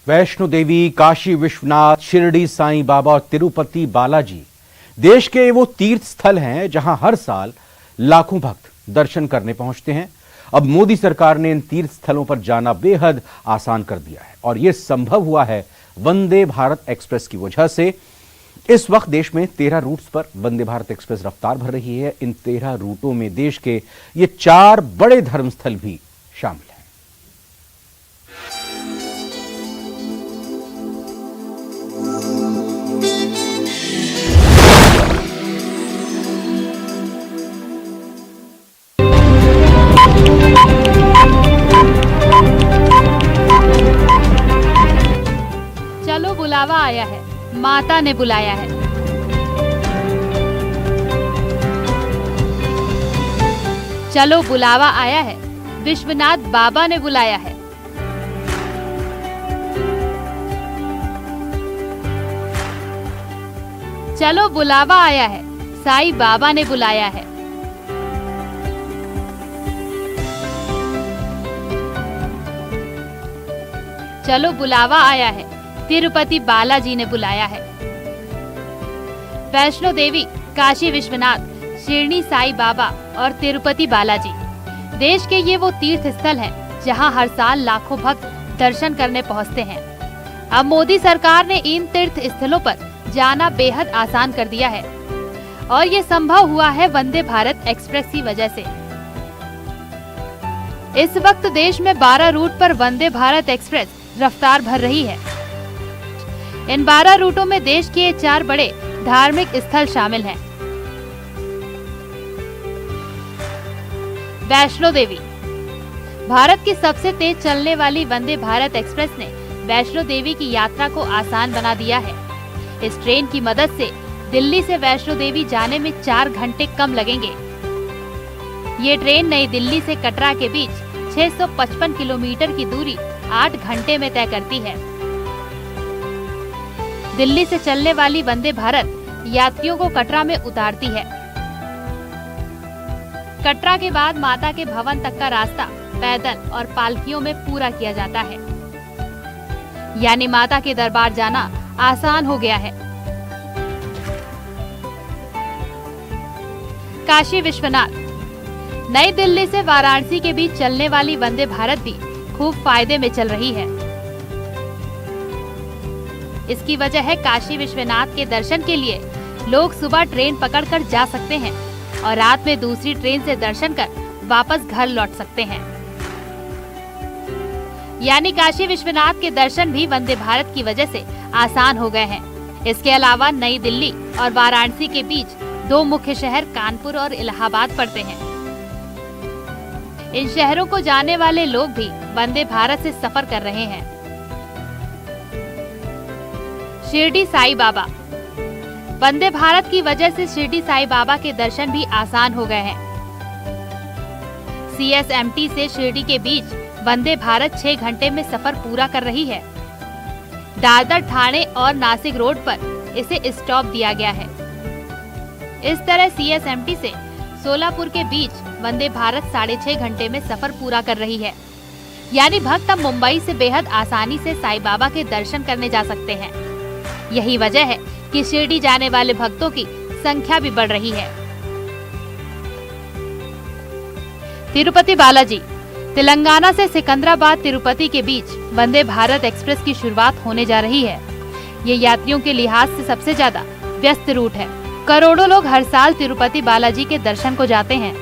वैष्णो देवी, काशी विश्वनाथ, शिरडी साईं बाबा और तिरुपति बालाजी देश के वो तीर्थ स्थल हैं जहां हर साल लाखों भक्त दर्शन करने पहुंचते हैं। अब मोदी सरकार ने इन तीर्थ स्थलों पर जाना बेहद आसान कर दिया है और यह संभव हुआ है वंदे भारत एक्सप्रेस की वजह से। इस वक्त देश में 13 रूट्स पर वंदे भारत एक्सप्रेस रफ्तार भर रही है। इन 13 रूटों में देश के ये 4 बड़े धर्मस्थल भी शामिल हैं। चलो बुलावा आया है, माता ने बुलाया है। चलो बुलावा आया है, विश्वनाथ बाबा ने बुलाया है। चलो बुलावा आया है, साईं बाबा ने बुलाया है। चलो बुलावा आया है, तिरुपति बालाजी ने बुलाया है। वैष्णो देवी, काशी विश्वनाथ, शिरडी साईं बाबा और तिरुपति बालाजी देश के ये वो तीर्थ स्थल हैं जहां हर साल लाखों भक्त दर्शन करने पहुंचते हैं। अब मोदी सरकार ने इन तीर्थ स्थलों पर जाना बेहद आसान कर दिया है और ये संभव हुआ है वंदे भारत एक्सप्रेस की वजह से। इस वक्त देश में 12 रूट पर वंदे भारत एक्सप्रेस रफ्तार भर रही है। इन 12 रूटों में देश के 4 बड़े धार्मिक स्थल शामिल हैं। वैष्णो देवी, भारत की सबसे तेज चलने वाली वंदे भारत एक्सप्रेस ने वैष्णो देवी की यात्रा को आसान बना दिया है। इस ट्रेन की मदद से दिल्ली से वैष्णो देवी जाने में 4 घंटे कम लगेंगे। ये ट्रेन नई दिल्ली से कटरा के बीच 655 किलोमीटर की दूरी 8 घंटे में तय करती है। दिल्ली से चलने वाली वंदे भारत यात्रियों को कटरा में उतारती है। कटरा के बाद माता के भवन तक का रास्ता पैदल और पालकियों में पूरा किया जाता है, यानी माता के दरबार जाना आसान हो गया है। काशी विश्वनाथ, नई दिल्ली से वाराणसी के बीच चलने वाली वंदे भारत भी खूब फायदे में चल रही है। इसकी वजह है काशी विश्वनाथ के दर्शन के लिए लोग सुबह ट्रेन पकड़कर जा सकते हैं और रात में दूसरी ट्रेन से दर्शन कर वापस घर लौट सकते हैं। यानी काशी विश्वनाथ के दर्शन भी वंदे भारत की वजह से आसान हो गए हैं। इसके अलावा नई दिल्ली और वाराणसी के बीच 2 मुख्य शहर कानपुर और इलाहाबाद पड़ते हैं। इन शहरों को जाने वाले लोग भी वंदे भारत से सफर कर रहे हैं। शिरडी साईं बाबा, वंदे भारत की वजह से शिरडी साईं बाबा के दर्शन भी आसान हो गए हैं। CSMT से शिरडी के बीच वंदे भारत 6 घंटे में सफर पूरा कर रही है। दादर, ठाणे और नासिक रोड पर इसे स्टॉप दिया गया है। इस तरह CSMT से सोलापुर के बीच वंदे भारत 6.5 घंटे में सफर पूरा कर रही है। यानी भक्त अब मुंबई से बेहद आसानी से साईं बाबा के दर्शन करने जा सकते हैं। यही वजह है कि शिरडी जाने वाले भक्तों की संख्या भी बढ़ रही है। तिरुपति बालाजी, तेलंगाना से सिकंदराबाद तिरुपति के बीच वंदे भारत एक्सप्रेस की शुरुआत होने जा रही है। ये यात्रियों के लिहाज से सबसे ज्यादा व्यस्त रूट है। करोड़ों लोग हर साल तिरुपति बालाजी के दर्शन को जाते हैं।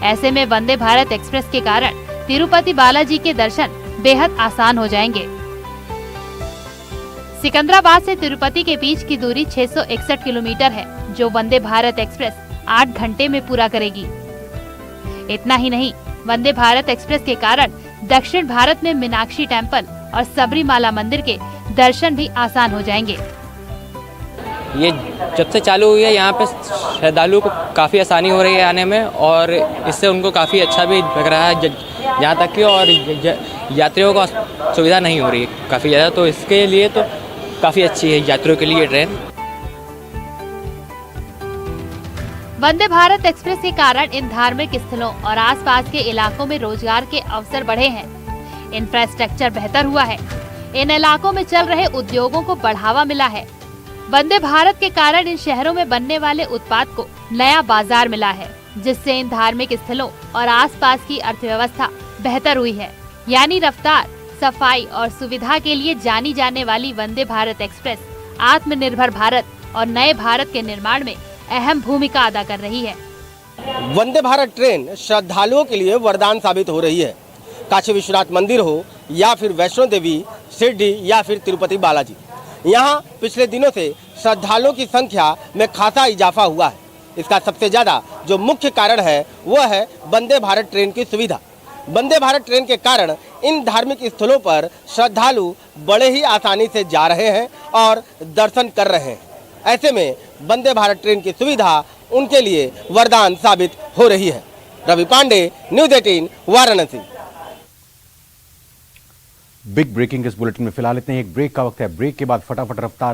ऐसे में वंदे भारत एक्सप्रेस के कारण तिरुपति बालाजी के दर्शन बेहद आसान हो जाएंगे। सिकंदराबाद से तिरुपति के बीच की दूरी 661 किलोमीटर है, जो वंदे भारत एक्सप्रेस 8 घंटे में पूरा करेगी। इतना ही नहीं, वंदे भारत एक्सप्रेस के कारण दक्षिण भारत में मीनाक्षी टेम्पल और सबरीमाला मंदिर के दर्शन भी आसान हो जाएंगे। ये जब से चालू हुई है यहाँ पे श्रद्धालुओं को काफ़ी आसानी हो रही है आने में और इससे उनको काफ़ी अच्छा भी लग रहा है यहाँ तक कि और यात्रियों को सुविधा नहीं हो रही है काफ़ी ज़्यादा, तो इसके लिए तो काफ़ी अच्छी है यात्रियों के लिए ट्रेन। वंदे भारत एक्सप्रेस के कारण इन धार्मिक स्थलों और आसपास के इलाकों में रोजगार के अवसर बढ़े हैं। इंफ्रास्ट्रक्चर बेहतर हुआ है। इन इलाकों में चल रहे उद्योगों को बढ़ावा मिला है। वंदे भारत के कारण इन शहरों में बनने वाले उत्पाद को नया बाजार मिला है, जिससे इन धार्मिक स्थलों और आसपास की अर्थव्यवस्था बेहतर हुई है। यानी रफ्तार, सफाई और सुविधा के लिए जानी जाने वाली वंदे भारत एक्सप्रेस आत्मनिर्भर भारत और नए भारत के निर्माण में अहम भूमिका अदा कर रही है। वंदे भारत ट्रेन श्रद्धालुओं के लिए वरदान साबित हो रही है। काशी विश्वनाथ मंदिर हो या फिर वैष्णो देवी, शिरडी या फिर तिरुपति बालाजी, यहाँ पिछले दिनों से श्रद्धालुओं की संख्या में खासा इजाफा हुआ है। इसका सबसे ज़्यादा जो मुख्य कारण है वह है वंदे भारत ट्रेन की सुविधा। वंदे भारत ट्रेन के कारण इन धार्मिक स्थलों पर श्रद्धालु बड़े ही आसानी से जा रहे हैं और दर्शन कर रहे हैं। ऐसे में वंदे भारत ट्रेन की सुविधा उनके लिए वरदान साबित हो रही है। Ravi Pandey, news 18, Varanasi. Big breaking इस बुलेटिन में फिलहाल इतने ही। एक ब्रेक का वक्त है। ब्रेक के बाद फटाफट रफ्तार